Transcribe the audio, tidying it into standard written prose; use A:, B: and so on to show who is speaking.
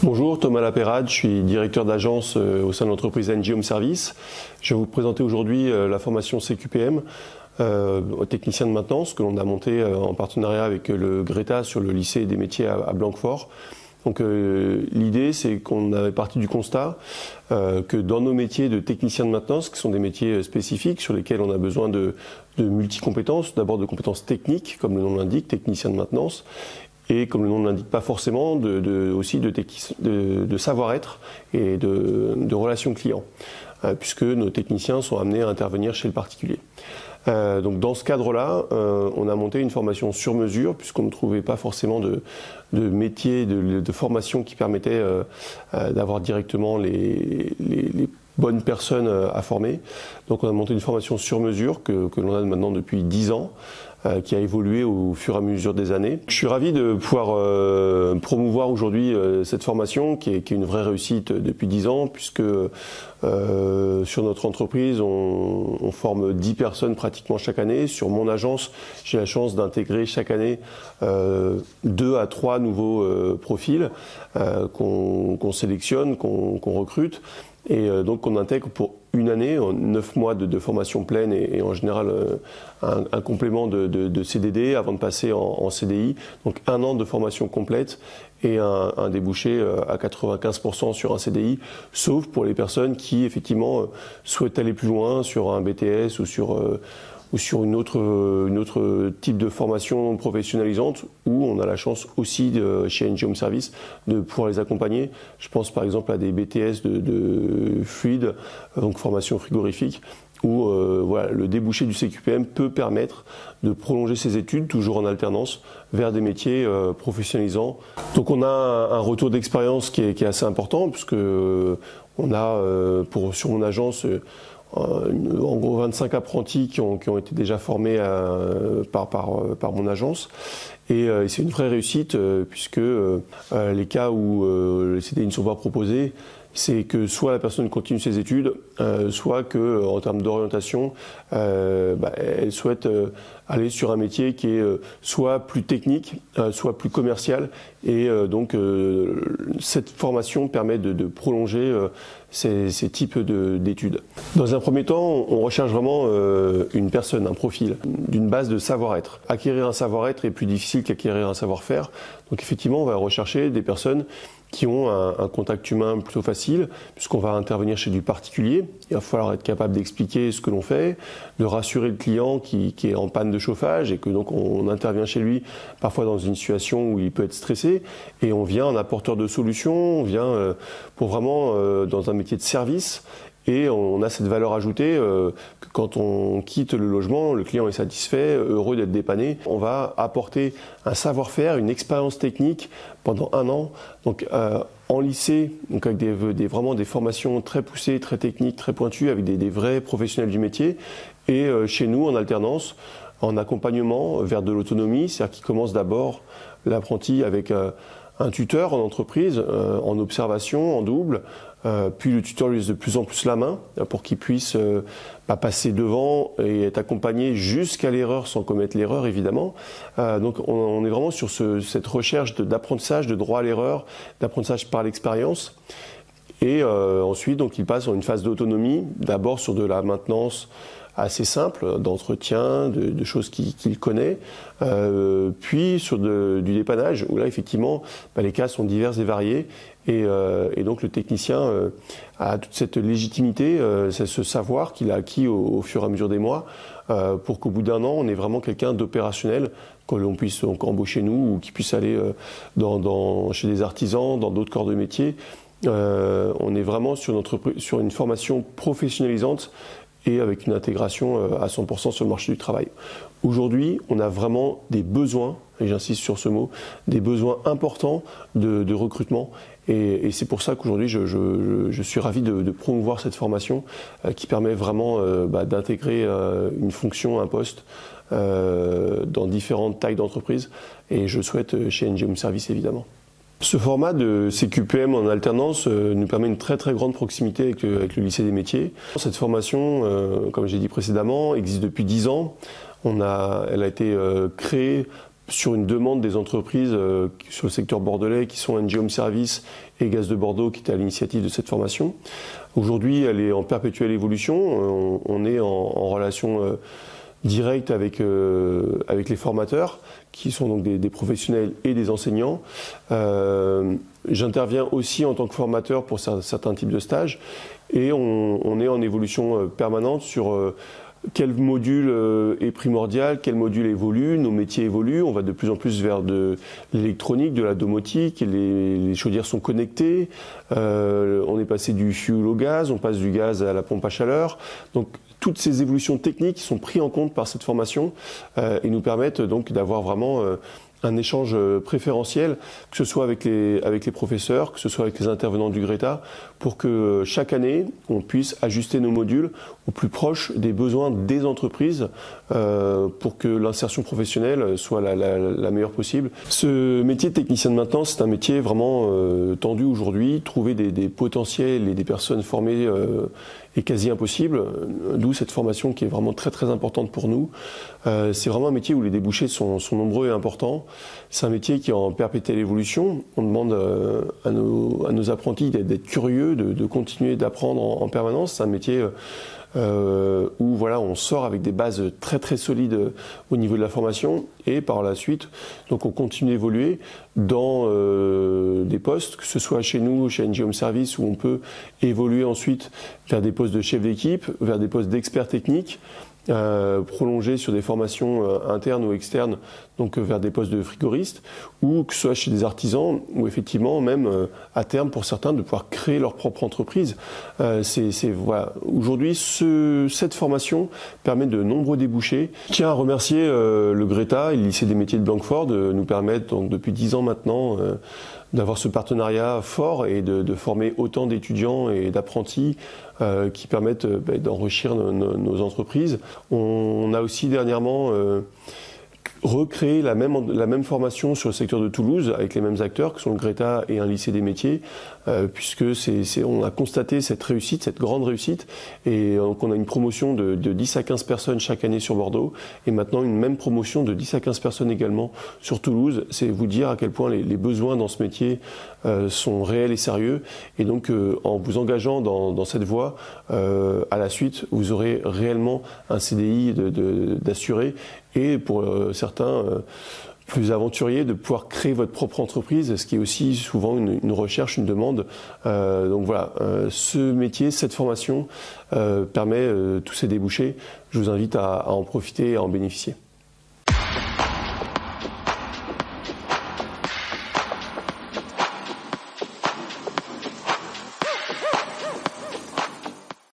A: Bonjour, Thomas Lapérade, je suis directeur d'agence au sein de l'entreprise NG Home Service. Je vais vous présenter aujourd'hui la formation CQPM, technicien de maintenance, que l'on a monté en partenariat avec le Greta sur le lycée des métiers à Blanquefort. Donc l'idée, c'est qu'on avait parti du constat que dans nos métiers de technicien de maintenance, qui sont des métiers spécifiques sur lesquels on a besoin de multi-compétences, d'abord de compétences techniques, comme le nom l'indique, technicien de maintenance, et comme le nom ne l'indique pas forcément, aussi de savoir-être et de relations clients, puisque nos techniciens sont amenés à intervenir chez le particulier. Donc dans ce cadre-là, on a monté une formation sur mesure, puisqu'on ne trouvait pas forcément de métier, de formation qui permettait d'avoir directement les bonnes personnes à former. Donc on a monté une formation sur mesure que l'on a maintenant depuis 10 ans, qui a évolué au fur et à mesure des années. Je suis ravi de pouvoir promouvoir aujourd'hui cette formation qui est une vraie réussite depuis 10 ans, puisque sur notre entreprise, on forme 10 personnes pratiquement chaque année. Sur mon agence, j'ai la chance d'intégrer chaque année 2 à 3 nouveaux profils qu'on sélectionne, qu'on recrute. Et donc on intègre pour une année, 9 mois de formation pleine et en général un complément de CDD avant de passer en CDI. Donc 1 an de formation complète et un débouché à 95% sur un CDI, sauf pour les personnes qui effectivement souhaitent aller plus loin sur un BTS ou sur une autre type de formation professionnalisante où on a la chance aussi chez NG Home Service de pouvoir les accompagner. Je pense par exemple à des BTS de fluide, donc formation frigorifique, où voilà, le débouché du CQPM peut permettre de prolonger ses études, toujours en alternance, vers des métiers professionnalisants. Donc on a un retour d'expérience qui est assez important, puisque on a sur mon agence en gros 25 apprentis qui ont été déjà formés par mon agence. Et c'est une vraie réussite puisque les cas où les CDI ne sont pas proposés, c'est que soit la personne continue ses études, soit que en termes d'orientation, elle souhaite aller sur un métier qui est soit plus technique, soit plus commercial. Et donc cette formation permet de prolonger ces types d'études. Dans un premier temps, on recherche vraiment une personne, un profil, d'une base de savoir-être. Acquérir un savoir-être est plus difficile qu'acquérir un savoir-faire. Donc effectivement, on va rechercher des personnes qui ont un contact humain plutôt facile, puisqu'on va intervenir chez du particulier. Il va falloir être capable d'expliquer ce que l'on fait, de rassurer le client qui est en panne de chauffage et que donc on intervient chez lui parfois dans une situation où il peut être stressé et on vient en apporteur de solutions, on vient pour vraiment dans un métier de service. Et on a cette valeur ajoutée que quand on quitte le logement, le client est satisfait, heureux d'être dépanné. On va apporter un savoir-faire, une expérience technique pendant 1 an. Donc en lycée, donc avec vraiment des formations très poussées, très techniques, très pointues, avec des vrais professionnels du métier. Et chez nous, en alternance, en accompagnement vers de l'autonomie, c'est-à-dire qu'il commence d'abord l'apprenti avec un tuteur en entreprise, en observation, en double, puis le tuteur lui laisse de plus en plus la main pour qu'il puisse passer devant et être accompagné jusqu'à l'erreur sans commettre l'erreur évidemment. Donc on est vraiment sur cette recherche d'apprentissage, de droit à l'erreur, d'apprentissage par l'expérience. Et ensuite donc il passe en une phase d'autonomie, d'abord sur de la maintenance assez simple, d'entretien, de choses qu'il connaît, puis sur du dépannage, où là effectivement les cas sont divers et variés, et donc le technicien a toute cette légitimité, ce savoir qu'il a acquis au fur et à mesure des mois, pour qu'au bout d'1 an, on ait vraiment quelqu'un d'opérationnel, que l'on puisse donc embaucher nous, ou qui puisse aller chez des artisans, dans d'autres corps de métier. On est vraiment sur une formation professionnalisante, et avec une intégration à 100% sur le marché du travail. Aujourd'hui, on a vraiment des besoins, et j'insiste sur ce mot, des besoins importants de recrutement. Et c'est pour ça qu'aujourd'hui, je suis ravi de promouvoir cette formation qui permet vraiment d'intégrer une fonction, un poste dans différentes tailles d'entreprise. Et je souhaite chez NG Home Service évidemment. Ce format de CQPM en alternance nous permet une très grande proximité avec le lycée des métiers. Cette formation, comme j'ai dit précédemment, existe depuis 10 ans. Elle a été créée sur une demande des entreprises sur le secteur bordelais qui sont NG Home Service et Gaz de Bordeaux qui étaient à l'initiative de cette formation. Aujourd'hui, elle est en perpétuelle évolution. On est en relation directe avec les formateurs qui sont donc des professionnels et des enseignants. J'interviens aussi en tant que formateur pour certains types de stages et on est en évolution permanente sur quel module est primordial, quel module évolue, nos métiers évoluent, on va de plus en plus vers de l'électronique, de la domotique, les chaudières sont connectées, on est passé du fuel au gaz, on passe du gaz à la pompe à chaleur. Donc toutes ces évolutions techniques sont prises en compte par cette formation et nous permettent donc d'avoir vraiment un échange préférentiel, que ce soit avec les professeurs, que ce soit avec les intervenants du GRETA, pour que chaque année, on puisse ajuster nos modules au plus proche des besoins des entreprises pour que l'insertion professionnelle soit la meilleure possible. Ce métier de technicien de maintenance, c'est un métier vraiment tendu aujourd'hui. Trouver des potentiels et des personnes formées est quasi impossible, d'où cette formation qui est vraiment très très importante pour nous. C'est vraiment un métier où les débouchés sont nombreux et importants. C'est un métier qui est en perpétuelle évolution. On demande à nos apprentis d'être curieux, de continuer d'apprendre en permanence. C'est un métier où voilà, on sort avec des bases très très solides au niveau de la formation et par la suite, donc on continue d'évoluer dans des postes, que ce soit chez nous, chez NG Home Service, où on peut évoluer ensuite vers des postes de chef d'équipe, vers des postes d'experts techniques, prolonger sur des formations internes ou externes, donc vers des postes de frigoristes, ou que ce soit chez des artisans, ou effectivement même à terme pour certains de pouvoir créer leur propre entreprise. Voilà. Aujourd'hui, cette formation permet de nombreux débouchés. Je tiens à remercier le GRETA et le lycée des métiers de Blanquefort de nous permettre donc, depuis 10 ans maintenant d'avoir ce partenariat fort et de former autant d'étudiants et d'apprentis qui permettent d'enrichir nos entreprises. On a aussi dernièrement recréer la même formation sur le secteur de Toulouse avec les mêmes acteurs que sont le GRETA et un lycée des métiers, puisque on a constaté cette réussite, cette grande réussite, et donc on a une promotion de 10 à 15 personnes chaque année sur Bordeaux, et maintenant une même promotion de 10 à 15 personnes également sur Toulouse. C'est vous dire à quel point les besoins dans ce métier sont réels et sérieux, et donc en vous engageant dans cette voie, à la suite, vous aurez réellement un CDI d'assuré, et pour certains plus aventuriers, de pouvoir créer votre propre entreprise, ce qui est aussi souvent une recherche, une demande. Donc voilà, ce métier, cette formation permet tous ces débouchés. Je vous invite à en profiter et à en bénéficier.